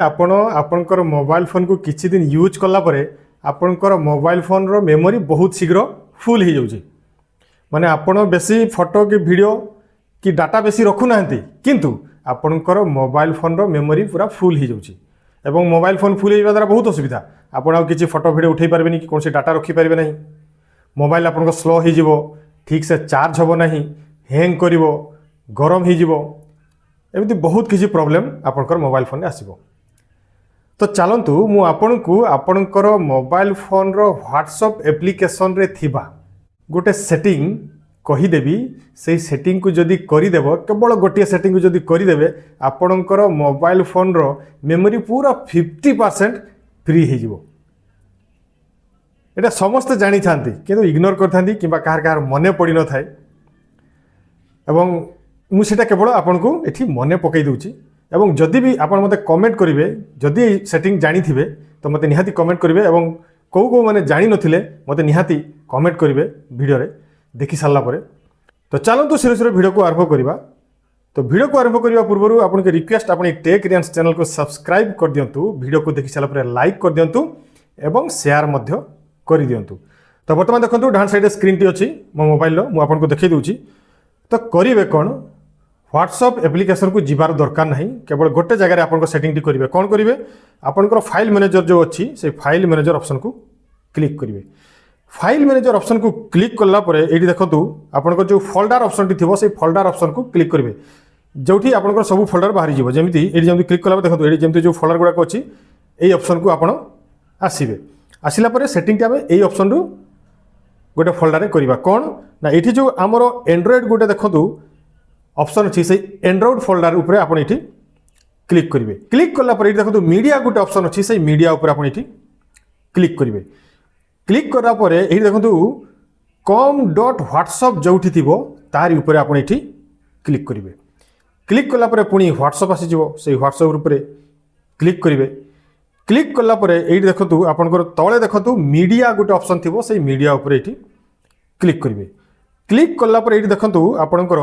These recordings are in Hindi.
आपण आपणकर मोबाइल फोन को किछि दिन यूज कला परे आपणकर मोबाइल फोन रो मेमोरी बहुत शीघ्र फुल हो जाउची। माने आपण बेसी फोटो कि वीडियो कि डाटा बेसी रखु नाहंती किंतु आपणकर मोबाइल फोन रो मेमोरी पूरा फुल हो जाउची। एवं मोबाइल फोन फुल होइबा द्वारा बहुत असुविधा, आपण आ किछि फोटो वीडियो उठै पारबेनी कि कोनसे डाटा रखि पारबे नहीं। मोबाइल आपन स्लो हो जिवो, ठीक से चार्ज होबो नहीं, हैंग करिवो, गरम हो जिवो, एमती बहुत किसी प्रॉब्लम आपनकर मोबाइल फोन रे आसीबो। तो चलंतु मु आपनकु आपनकर मोबाइल फोन रो व्हाट्सएप एप्लिकेशन रे थिबा गोटे सेटिंग कही देबी। से सेटिंग को जदि करि देबो, केवल गोटे सेटिंग को जदि करि देबे आपनकर मोबाइल फोन रो मेमोरी पूरा 50% फ्री हो जिवो। एटा समस्त जानी थांती किंतु इग्नोर करथांती किबा कार कार मने पड़ी न थाए। एवं मु सेटा केवल आपनको एठी मने पकई दूची। एवं जदि भी आपण मते कमेंट करिवे, जदि सेटिंग जानी थिबे तो मते निहाती कमेंट करिवे। एवं को माने जानी नथिले मते निहाती कमेंट करिवे वीडियो रे देखि सारला परे। तो चलंतु सिरे सिरे वीडियो को आरंभ करिबा। तो वीडियो को आरंभ करिबा पूर्वरु आपन के रिक्वेस्ट आपण टेक रियांस चैनल को सब्सक्राइब कर दियंतु, वीडियो को देखि सारला परे लाइक कर दियंतु एवं शेयर मध्य कर दियंतु। तो वर्तमान देखंतु डान साइड स्क्रीन टी अछि मो मोबाइल लो, मु आपन को देखै दूची। तो करिवे कोन, व्हाट्सएप एप्लिकेशन को जीवार दरकार नहीं, केवल गोटे जगह आपन सेटिंग टी करिवे। कोन करिवे, आपन फाइल मैनेजर जो अच्छी से फाइल मैनेजर ऑप्शन को क्लिक करिवे। फाइल मैनेजर ऑप्शन को क्लिक कला परे एठी देखंतु आपन जो फोल्डर ऑप्शन टी थिबो से फोल्डर ऑप्शन को क्लिक करिवे। जोठी आपन सब फोल्डर बाहरी जिवो, जेमिति एठी जेमिति क्लिक कला देखंतु एठी जेमिति जो फोल्डर गुडा को अछि एई ऑप्शन को आपन आसीबे। आसिला परे सेटिंग टी आमे एई ऑप्शन रु गोटे फोल्डर रे करिवा। कोन ना एठी जो हमरो एंड्रॉइड गोटे देखंतु ऑप्शन अच्छी से एंड्रॉइड फोल्डर ऊपर आप क्लिक करेंगे। क्लिक कला पर देखो मीडिया गोटे ऑप्शन अच्छी से मीडिया ऊपर आप क्लिक करेंगे। क्लिक करा पर ये देखो com.whatsapp जो थी तार ऊपर आप क्लिक करेंगे। क्लिक कला पर पुणी व्हाट्सएप आसीज से व्हाट्सएप ऊपर क्लिक करेंगे। क्लिक कला पर ये देखो आपंकर तले देखो मीडिया गोटे ऑप्शन थी से मीडिया ऊपर क्लिक करेंगे। क्लिक कला पर ये देखो आपंकर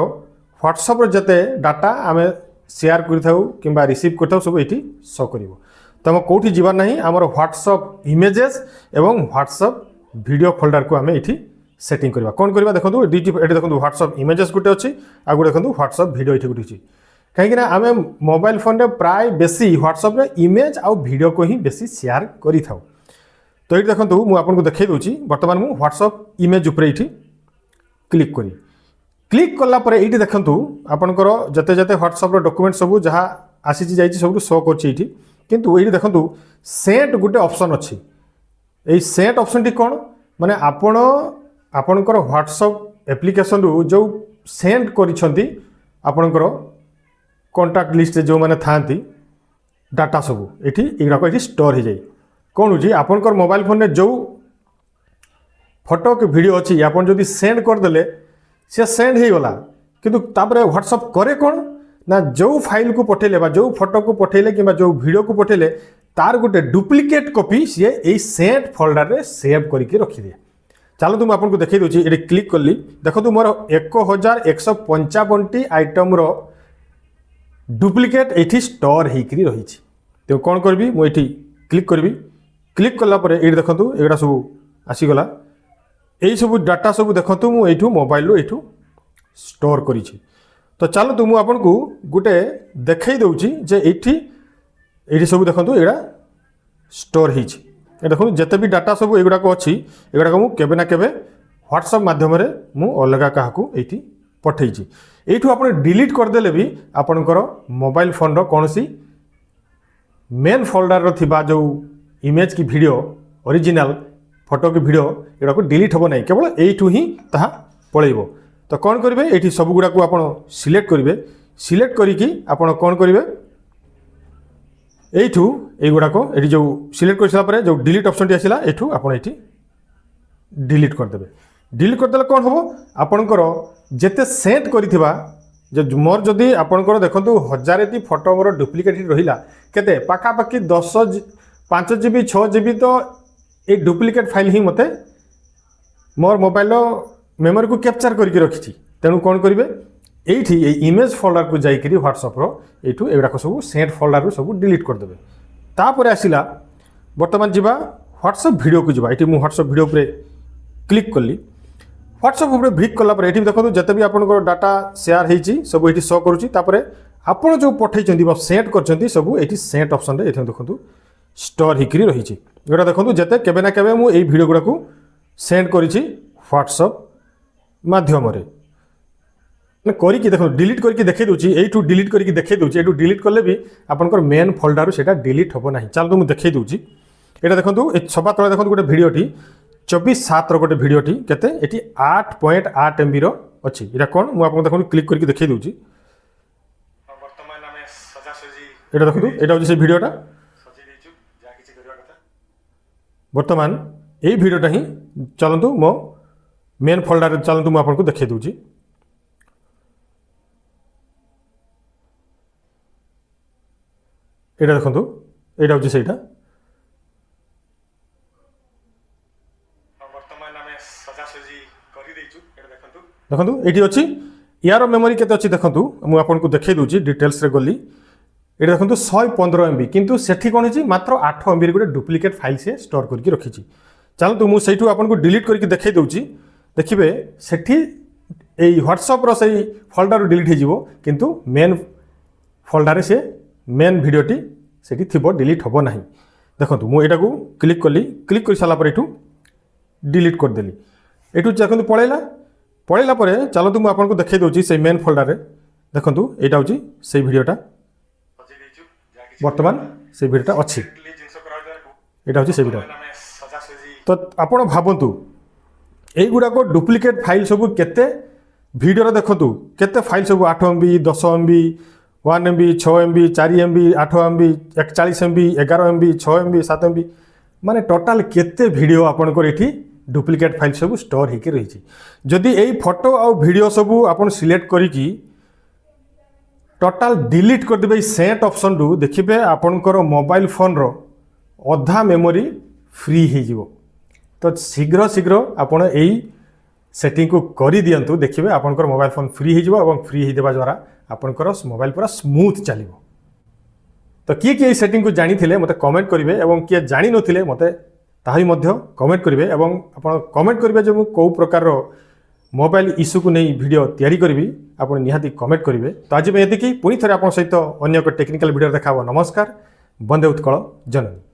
व्हाट्सएप जते डाटा आमे शेयर करिथाउ किंबा रिसीव करथाउ सब एठी शो करिवो। तो हम कोठी जीवार नहीं, हमर व्हाट्सएप इमेजेस एवं व्हाट्सएप वीडियो फोल्डर को आमे एठी सेटिंग करबा। कोन करबा देखंतु एठी देखंतु व्हाट्सएप इमेजेस गुटे अछि आ गुटे देखंतु व्हाट्सएप वीडियो एठी गुटे अछि। काहे कि ना आमे मोबाइल फोन रे प्राय बेसी व्हाट्सएप रे इमेज आ वीडियो को ही बेसी शेयर करिथाउ। तो एठी देखंतु मु आपन को देखै दोछि। वर्तमान मु व्हाट्सएप इमेज ऊपर एठी क्लिक करी। क्लिक कला पर ये देखंतु आपनकर जते जते व्हाट्सएप डॉक्यूमेंट सब जहाँ आसी जाइए सब शो करछि। किंतु ये देखंतु सेंट गोटे ऑप्शन अच्छी। ये सेंट ऑप्शन टी कौन माने आपण आपनकर व्हाट्सएप एप्लिकेशन रु जो सेंड करिसंती आपनकर कांटेक्ट लिस्ट जो माने थांती डाटा सब एठी एगुड़ा एठी स्टोर हो जाए। कौन होची आपनकर मोबाइल फोन में जो फोटो के वीडियो अच्छी आपन जदि सेंड करदेले से सेंड हो गला, किंतु तापरे व्हाट्सएप करे कौन ना जो फाइल को पठेले बा जो फोटो को पठेले कि जो वीडियो को पठेले तार गोटे डुप्लिकेट कॉपी सी यही सेंट फोल्डर रे सेव करके रखी दिए। चलो तुम आपको देखई दूची। ये क्लिक कली देखो मोर 1155 आइटम रो डुप्लिकेट एठी स्टोर होकर रही। तो कौन करबी मु एठी क्लिक करबी। क्लिक कला पर ये देखो एगुड़ा सब आसीगला। यही सब डाटा सब देखो मुझे मोबाइल रू यू स्टोर करी। तो चलो तुम आपको गोटे देखई दूची जे ये सब देखो ये स्टोर हो देखो जिते भी डाटा सब एगुड़ाक अच्छी एगुड़ाक मुझे ना केबे व्हाट्सएप मध्यम मु अलग क्या ये पठई। यू आप डिलीट करदेले भी आपणकर मोबाइल फोन कौन सी मेन फोल्डर थिबा जो इमेज की वीडियो ओरिजिनल फोटो की वीडियो एगुड़ा को डिलीट हम नहीं, केवल यू ही ताहा पलैब। तो कौन करेंगे ये सब गुड़ा को आप सिलेक्ट करेंगे। सिलेक्ट करिकी आपण कौन करेंगे यू युड़ाक ये जो सिलेक्ट कर सारा जो डिलीट ऑप्शन टी आसला यू आप डिलीट करदे। डिलीट करदे कौन हम आपणकर जिते सेंड करिथिबा जो मोर जदि आपणकर देखंतु 1000 फोटो मोर डुप्लिकेट रहिला केते पाखापाखि 5 GB 6 GB तो ये डुप्लिकेट फाइल ही मते मोर मोबाइल मेमोरी को कैप्चर करके रखी। तेणु कौन करेंगे ये इमेज फोल्डर को जाकरी व्हाट्सएप रो एठू एगुड़ा सब सेंट फोल्डर रू सब डिलीट करदे। तापर आसला बर्तमान जावा व्हाट्सएप वीडियो को जावा। ये मुझे व्हाट्सएप वीडियो पर क्लिक कली। व्हाट्सएप उपर क्लिक कलापर ये देखो जिते भी आप डाटा सेयार होती सब ये शो करुँच। आपड़ जो पठे सेंड कर सब ये सेंट ऑप्शन ये देखो स्टोर होकर रही। गोटा देखो जिते केवे ना केवे मुझे वीडियो गुड़ा को सेंड करी व्हाट्सएप माध्यम करके देखो डिलीट करके देखे दूसरी यू डिलीट करके देखे दूसरी यू डिलीट कले भी आपंकर मेन फोल्डर से डिलीट हम ना। चलो मुझे देखे दूसरी ये देखो सभा तले देखो गोटे भिडटी 24/7 गोटे भिडटी केते ये 8.8 MB अच्छी। यहाँ कौन मुझे देखो क्लिक करके देखे दूसरी ये देखो यहाँ हूँ से भिडटा बर्तमान यही भिडटा ही चलतु मो मेन फोल्डर चलतु मुझे आपको देखे दूसरी। ये देखो यहाँ हूँ से देखो ये अच्छी यार मेमोरी केते अच्छी देखो मुझे आपको देखे दूसरी डिटेल्स रे गली। ये देखो 115 MB किंतु सेठी कौन है मात्र 8 MB गोटे डुप्लिकेट फाइल से स्टोर करके रखी। चलतु मुझे आपको डिलीट करके देखे दूसरी देखिए सेठी व्हाट्सएप रो सही फोल्डर डिलीट हो किंतु मेन फोल्डर से मेन भिडटी सेठी थिबो डिलीट हम ना। देखो मुझे यहाँ को क्लिक कली क्लिक कर सारापर यू डिलीट करदेली यू देखो पलैला चलतु मुझे आपको देखे दूसरी से मेन फोल्डर देखो यहाँ हूँ से भिडटा बर्तमान से भिडटा अच्छी यहाँ हूँ से भिड। तो आपण भावतु युवाक डुप्लिकेट फाइल सब केते भिडियो देखु केते फाइल सब 8 MB 10 MB 1 MB 6 MB 4 MB 8 MB 41 MB 11 MB 6 MB 7 MB माने टोटाल केते भिडियो आपनकर एठी डुप्लिकेट फाइल सब स्टोर होकर रही। जदि यही फोटो आ वीडियो सब आप सिलेक्ट करी टोटाल डिलीट करदे सेंट ऑप्शन रु देखिए आपणकर मोबाइल फोन रो अधा मेमोरी फ्री हो। तो शीघ्र शीघ्र आपण यही सेटिंग को करी दियंतु देखिए आपणकर मोबाइल फोन फ्री हो फ्री होदेवा द्वारा आपणकर मोबाइल पूरा स्मूथ चलिबो। तो किए सेटिंग को जानी थे मते कमेंट करेंगे और किए जानी नथिले मते ताही मध्य कमेंट करेंगे और आप कमेंट करेंगे जो कौ प्रकार मोबाइल इश्यू को नहीं वीडियो तैयारी करी आप निहाती कमेंट करेंगे। तो आज ये पुणी थे आप सहित अन्य एक टेक्निकल वीडियो देखा। नमस्कार। वंदे उत्कल जननी।